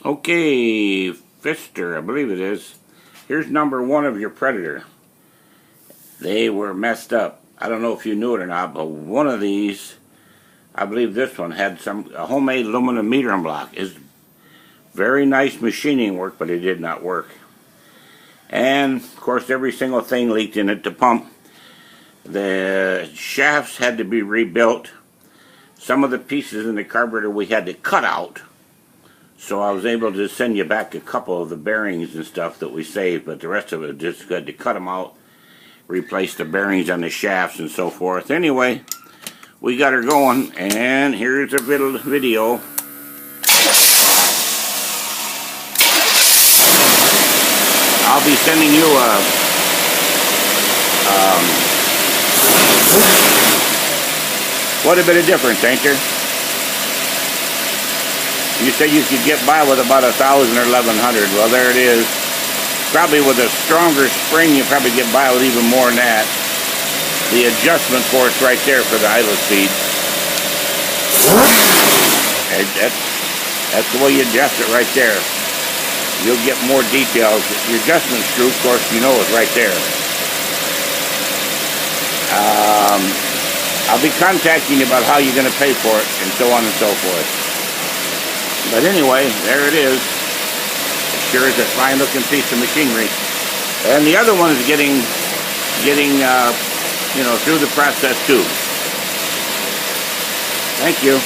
Okay, Pfister, I believe it is. Here's number one of your Predator. They were messed up. I don't know if you knew it or not, but one of these, I believe this one, had a homemade aluminum metering block. It's very nice machining work, but it did not work. And, of course, every single thing leaked in it to pump. The shafts had to be rebuilt. Some of the pieces in the carburetor we had to cut out. So I was able to send you back a couple of the bearings and stuff that we saved, but the rest of it just had to cut them out, replace the bearings on the shafts and so forth. Anyway, we got her going, and here's a video. I'll be sending you quite a bit of difference, ain't there? You said you could get by with about 1,000 or 1,100. Well, there it is. Probably with a stronger spring, you probably get by with even more than that. The adjustment for it's right there for the idle speed. That's the way you adjust it right there. You'll get more details. The adjustment screw, of course, you know is right there. I'll be contacting you about how you're going to pay for it and so on and so forth. But anyway, there it is. It sure is a fine looking piece of machinery. And the other one is getting through the process too. Thank you.